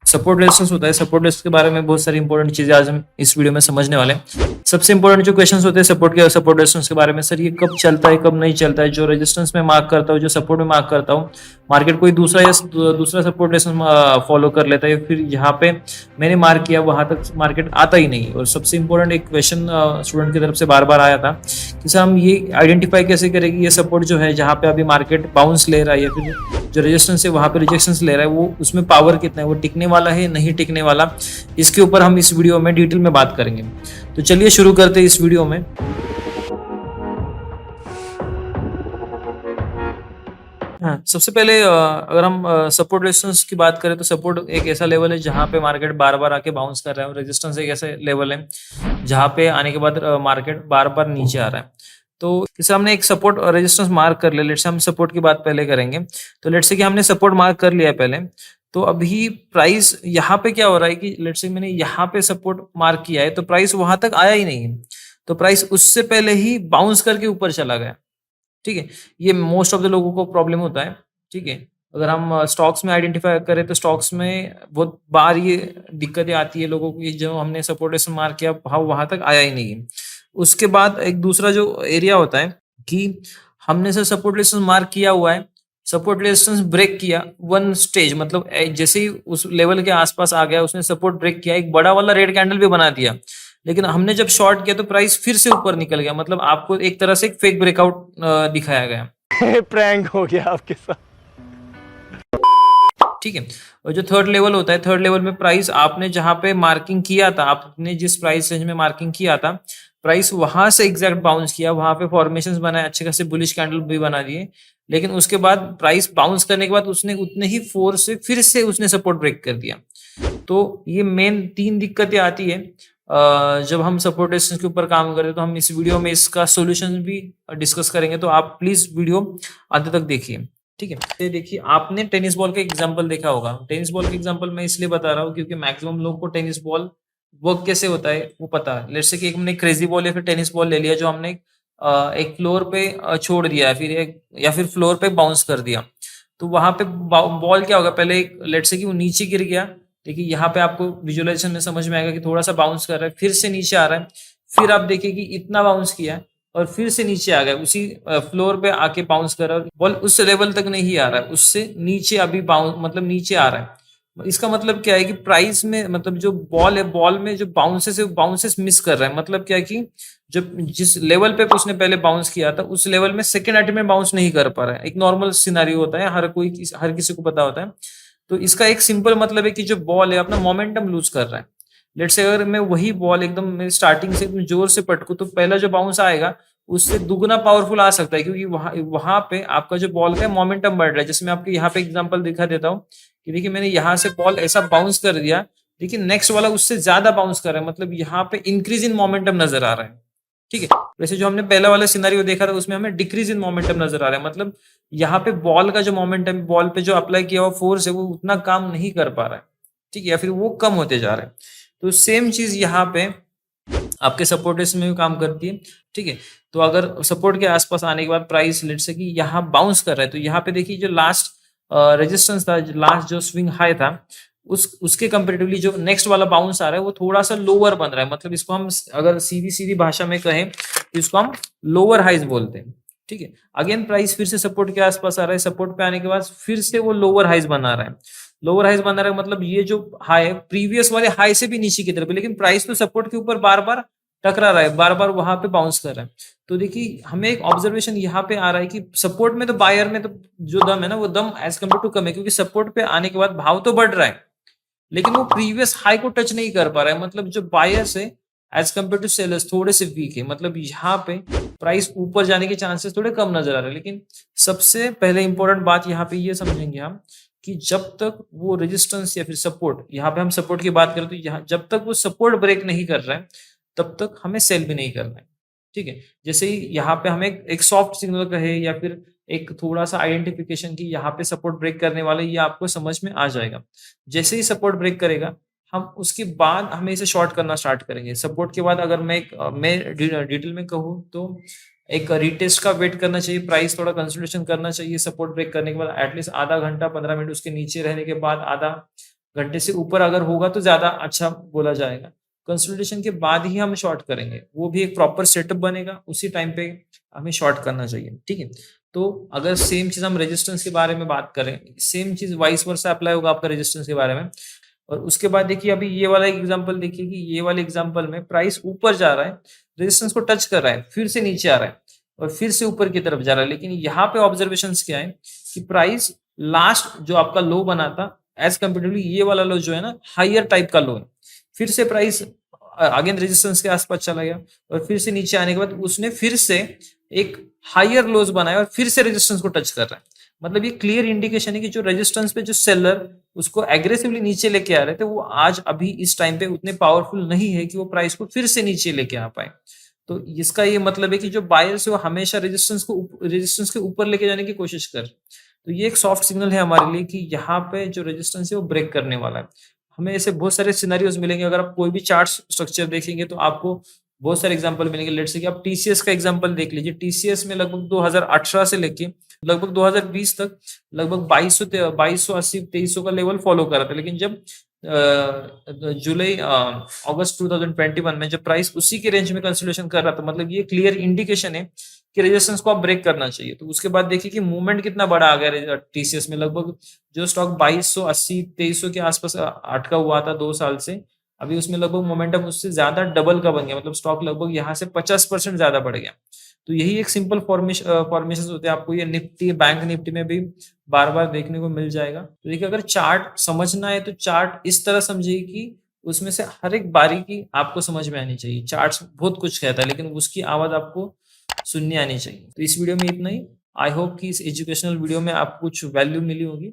Support resistance होता है। Support resistance के बारे में बहुत सारी इंपॉर्टेंट चीजें आज हम इस वीडियो में समझने वाले हैं। सबसे इंपॉर्टेंट जो क्वेश्चंस होते हैं सपोर्ट रेजिस्टेंस के बारे में, सर ये कब चलता है कब नहीं चलता है, जो रेजिस्टेंस में मार्क करता हूँ जो सपोर्ट में मार्क करता हूँ, मार्केट कोई दूसरा सपोर्ट रेजिस्टेंस फॉलो कर लेता है, फिर यहाँ पे मैंने मार्क किया वहां तक मार्केट आता ही नहीं। और सबसे इंपॉर्टेंट एक क्वेश्चन स्टूडेंट की तरफ से बार बार आया था कि सर हम ये आइडेंटिफाई कैसे करेंगे ये सपोर्ट जो है जहाँ पे अभी मार्केट बाउंस ले रहा है या फिर जो रेजिस्टेंस है वहां पे रिजेक्शंस ले रहा है, वो उसमें पावर कितना है, वो टिकने वाला है नहीं टिकने वाला, इसके ऊपर हम इस वीडियो में डिटेल में बात करेंगे। तो चलिए शुरू करते हैं इस वीडियो में। हाँ, सबसे पहले अगर हम सपोर्ट रेजिस्टेंस की बात करें तो सपोर्ट एक ऐसा लेवल है जहां पे मार्केट बार बार आके बाउंस कर रहा है, और रेजिस्टेंस एक ऐसा लेवल है जहां पे आने के बाद मार्केट बार बार नीचे आ रहा है। तो जैसे हमने एक सपोर्ट और रेजिस्टेंस मार्क कर लिया, लेट्स से हम सपोर्ट की बात पहले करेंगे। तो लेट्स से कि हमने सपोर्ट मार्क कर लिया पहले, तो अभी प्राइस यहाँ पे क्या हो रहा है कि लेट्स से मैंने यहाँ पे सपोर्ट मार्क किया है तो प्राइस वहां तक आया ही नहीं है, तो प्राइस उससे पहले ही बाउंस करके ऊपर चला गया। ठीक है, ये मोस्ट ऑफ द लोगों को प्रॉब्लम होता है। ठीक है, अगर हम स्टॉक्स में आइडेंटिफाई करें तो स्टॉक्स में बहुत बार ये दिक्कतें आती है लोगों को कि जो हमने सपोर्ट रेजिस्टेंस मार्क किया भाव वहां तक आया ही नहीं है। उसके बाद एक दूसरा जो एरिया होता है कि हमने सर सपोर्ट रेजिस्टेंस मार्क किया हुआ है, सपोर्ट रेजिस्टेंस ब्रेक किया वन स्टेज, मतलब जैसे ही उस लेवल के आसपास आ गया उसने सपोर्ट ब्रेक किया, एक बड़ा वाला रेड कैंडल भी बना दिया, लेकिन हमने जब शॉर्ट किया तो प्राइस फिर से ऊपर निकल गया, मतलब आपको एक तरह से एक फेक ब्रेकआउट दिखाया गया। प्रैंक हो गया आपके साथ। ठीक है, और जो थर्ड लेवल होता है, थर्ड लेवल में प्राइस आपने जहां पे मार्किंग किया था, आपने जिस प्राइस रेंज में मार्किंग किया था, प्राइस वहां से एग्जैक्ट बाउंस किया, वहां पे फॉर्मेशंस बनाए, अच्छे खासे बुलिश कैंडल भी बना दिए, लेकिन उसके बाद प्राइस बाउंस करने के बाद उसने उतने ही फोर्स से फिर से उसने सपोर्ट ब्रेक कर दिया। तो ये मेन तीन दिक्कतें आती है जब हम सपोर्ट रेजिस्टेंस के ऊपर काम करें। तो हम इस वीडियो में इसका सोल्यूशन भी डिस्कस करेंगे, तो आप प्लीज वीडियो अंत तक देखिए। ठीक है, ये देखिए आपने टेनिस बॉल का एग्जांपल देखा होगा। टेनिस बॉल का एग्जांपल मैं इसलिए बता रहा हूँ क्योंकि मैक्सिमम लोगों को टेनिस बॉल वर्क कैसे होता है वो पता है। लेट्स से कि हमने क्रेजी बॉल या फिर टेनिस बॉल ले लिया जो हमने एक फ्लोर पे छोड़ दिया फिर एक या फिर फ्लोर पे बाउंस कर दिया, तो वहां पे बॉल क्या होगा, पहले एक लेट्स से कि वो नीचे गिर गया। देखिए यहाँ पे आपको विजुअलाइजेशन में समझ में आएगा कि थोड़ा सा बाउंस कर रहा है, फिर से नीचे आ रहा है, फिर आप देखिए कि इतना बाउंस किया है और फिर से नीचे आ गया, उसी फ्लोर पे आके बाउंस कर रहा है, बॉल उस लेवल तक नहीं आ रहा है, उससे नीचे अभी बाउंस मतलब नीचे आ रहा है। इसका मतलब क्या है कि प्राइस में मतलब जो बॉल है, बॉल में जो बाउंसेस मिस कर रहा है, मतलब क्या है कि जो जिस लेवल पे उसने पहले बाउंस किया था उस लेवल में सेकेंड अटेम्प्ट में बाउंस नहीं कर पा रहा है। एक नॉर्मल सिनारियो होता है, हर किसी को पता होता है। तो इसका एक सिंपल मतलब है कि जो बॉल है अपना मोमेंटम लूज कर रहा है। लेट्स से अगर मैं वही बॉल एकदम स्टार्टिंग से एकदम जोर से पटकू तो पहला जो बाउंस आएगा उससे दुगना पावरफुल आ सकता है, क्योंकि वहां वहां पे आपका जो बॉल का मोमेंटम बढ़ रहा है। जैसे मैं आपको यहाँ पे एग्जांपल दिखा देता हूँ कि देखिए मैंने यहाँ से बॉल ऐसा बाउंस कर दिया, लेकिन नेक्स्ट वाला उससे ज्यादा बाउंस कर रहा है, मतलब यहाँ पे इंक्रीज इन मोमेंटम नजर आ रहा है। ठीक है, वैसे जो हमने पहला वाला सिनारियो देखा था उसमें हमें डिक्रीज इन मोमेंटम नजर आ रहा है, मतलब यहाँ पे बॉल का जो मोमेंटम, बॉल पे जो अप्लाई किया हुआ फोर्स है वो उतना काम नहीं कर पा रहा है। ठीक है, या फिर वो कम होते जा रहा है। तो सेम चीज यहाँ पे आपके सपोर्ट रेजिस्टेंस में भी काम करती है। ठीक है, तो अगर सपोर्ट के आसपास आने के बाद प्राइस लेट से कि यहाँ बाउंस कर रहा है, तो यहाँ पे देखिए जो लास्ट रेजिस्टेंस था, लास्ट जो स्विंग हाई था उसके कंपेरेटिवली जो नेक्स्ट वाला बाउंस आ रहा है वो थोड़ा सा लोअर बन रहा है, मतलब इसको हम अगर सीधी सीधी भाषा में कहें तो इसको हम लोअर हाइज बोलते हैं। ठीक है, अगेन प्राइस फिर से सपोर्ट के आसपास आ रहा है, सपोर्ट पे आने के बाद फिर से वो लोअर हाइज बना रहा है। लोअर हाइज बना रहा है मतलब ये जो हाई है प्रीवियस वाले हाई से भी नीचे की तरफ है, लेकिन प्राइस तो सपोर्ट के ऊपर बार बार टकरा रहा है, बार बार वहां पे बाउंस कर रहा है। तो देखिए हमें एक ऑब्जर्वेशन यहाँ पे आ रहा है कि सपोर्ट में तो बायर में तो जो दम है ना वो them as compare to come है, क्योंकि सपोर्ट पे आने के बाद भाव तो बढ़ रहा है लेकिन वो प्रीवियस हाई को टच नहीं कर पा रहा है, मतलब जो बायर्स है एज कम्पेयर टू सेलर्स थोड़े से वीक है, मतलब यहाँ पे प्राइस ऊपर जाने के चांसेस थोड़े कम नजर आ रहे हैं। लेकिन सबसे पहले इंपॉर्टेंट बात यहाँ पे ये समझेंगे हम कि जब तक वो रेजिस्टेंस या फिर सपोर्ट, यहाँ पे हम सपोर्ट की बात करें तो यहाँ जब तक वो सपोर्ट ब्रेक नहीं कर रहा है तब तक हमें सेल भी नहीं करना है। ठीक है, जैसे ही यहाँ पे हमें एक सॉफ्ट सिग्नल कहे या फिर एक थोड़ा सा आइडेंटिफिकेशन की यहाँ पे सपोर्ट ब्रेक करने वाले, ये आपको समझ में आ जाएगा। जैसे ही सपोर्ट ब्रेक करेगा हम उसके बाद हमें इसे शॉर्ट करना स्टार्ट करेंगे। सपोर्ट के बाद अगर मैं डिटेल में कहूँ तो एक रिटेस्ट का वेट करना चाहिए, प्राइस थोड़ा कंसोलिडेशन करना चाहिए। सपोर्ट ब्रेक करने के बाद एटलीस्ट आधा घंटा 15 मिनट उसके नीचे रहने के बाद आधा घंटे से ऊपर अगर होगा तो ज़्यादा अच्छा बोला जाएगा। कंसोलिडेशन के बाद ही हम शॉर्ट करेंगे, वो भी एक प्रॉपर सेटअप बनेगा, उसी टाइम पे हमें शॉर्ट करना चाहिए, ठीक है? तो अगर सेम चीज़ हम रेजिस्टेंस के बारे में बात करें, सेम चीज़ वाइस वर्सा अप्लाई होगा आपका रेजिस्टेंस के बारे में। और उसके बाद देखिए अभी ये वाला एग्जांपल देखिए कि ये वाले एग्जांपल में प्राइस ऊपर जा रहा है, रेजिस्टेंस को टच कर रहा है, फिर से नीचे आ रहा है और फिर से ऊपर की तरफ जा रहा है। लेकिन यहाँ पे ऑब्जर्वेशंस क्या है कि प्राइस लास्ट जो आपका लो बना था एज कंपेरेटिवली ये वाला लो जो है ना हायर टाइप का लो है। फिर से प्राइस अगेन रेजिस्टेंस के आसपास चला गया और फिर से नीचे आने के बाद उसने फिर से एक हायर लोज बनाया और फिर से रेजिस्टेंस को टच कर रहा है। मतलब ये क्लियर इंडिकेशन है कि जो रेजिस्टेंस पे जो सेलर उसको एग्रेसिवली नीचे लेके आ रहे थे वो आज अभी इस टाइम पे उतने पावरफुल नहीं है कि वो प्राइस को फिर से नीचे लेके आ पाए। तो इसका ये मतलब है कि जो बायर्स है वो हमेशा रेजिस्टेंस के ऊपर लेके जाने की कोशिश कर। तो ये एक सॉफ्ट सिग्नल है हमारे लिए कि यहाँ पे जो रेजिस्टेंस है वो ब्रेक करने वाला है। हमें ऐसे बहुत सारे सिनेरियोज मिलेंगे, अगर आप कोई भी चार्ट स्ट्रक्चर देखेंगे तो आपको बहुत सारे एग्जांपल मिलेंगे। लेट्स से कि आप टीसीएस का एग्जांपल देख लीजिए। टीसीएस में लगभग 2018 से लेके लगभग 2020 तक लगभग 2280 2300 का लेवल फॉलो कर रहा था। लेकिन जब जुलाई अगस्त 2021 में जब प्राइस उसी के रेंज में कंसोलिडेशन कर रहा था, मतलब ये क्लियर इंडिकेशन है कि रेजिस्टेंस को आप ब्रेक करना चाहिए। तो उसके बाद देखिए कि मूवमेंट कितना बड़ा आ गया टीसीएस में। लगभग जो स्टॉक 2280 2300 के आसपास अटका हुआ था 2 साल से, अभी उसमें लगभग मोमेंटम उससे ज्यादा डबल का बन गया। मतलब स्टॉक लगभग यहाँ से 50% ज्यादा बढ़ गया। तो यही एक सिंपल फॉर्मेशन होते हैं। आपको ये निफ्टी बैंक निफ्टी में भी बार बार देखने को मिल जाएगा। तो देखिए अगर चार्ट समझना है तो चार्ट इस तरह समझिए कि उसमें से हर एक बारीकी आपको समझ में आनी चाहिए। चार्ट बहुत कुछ कहता है लेकिन उसकी आवाज आपको सुननी आनी चाहिए। तो इस वीडियो में इतना ही। आई होप कि इस एजुकेशनल वीडियो में आपको कुछ वैल्यू मिली होगी।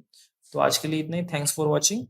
तो आज के लिए इतना ही। Thanks for watching.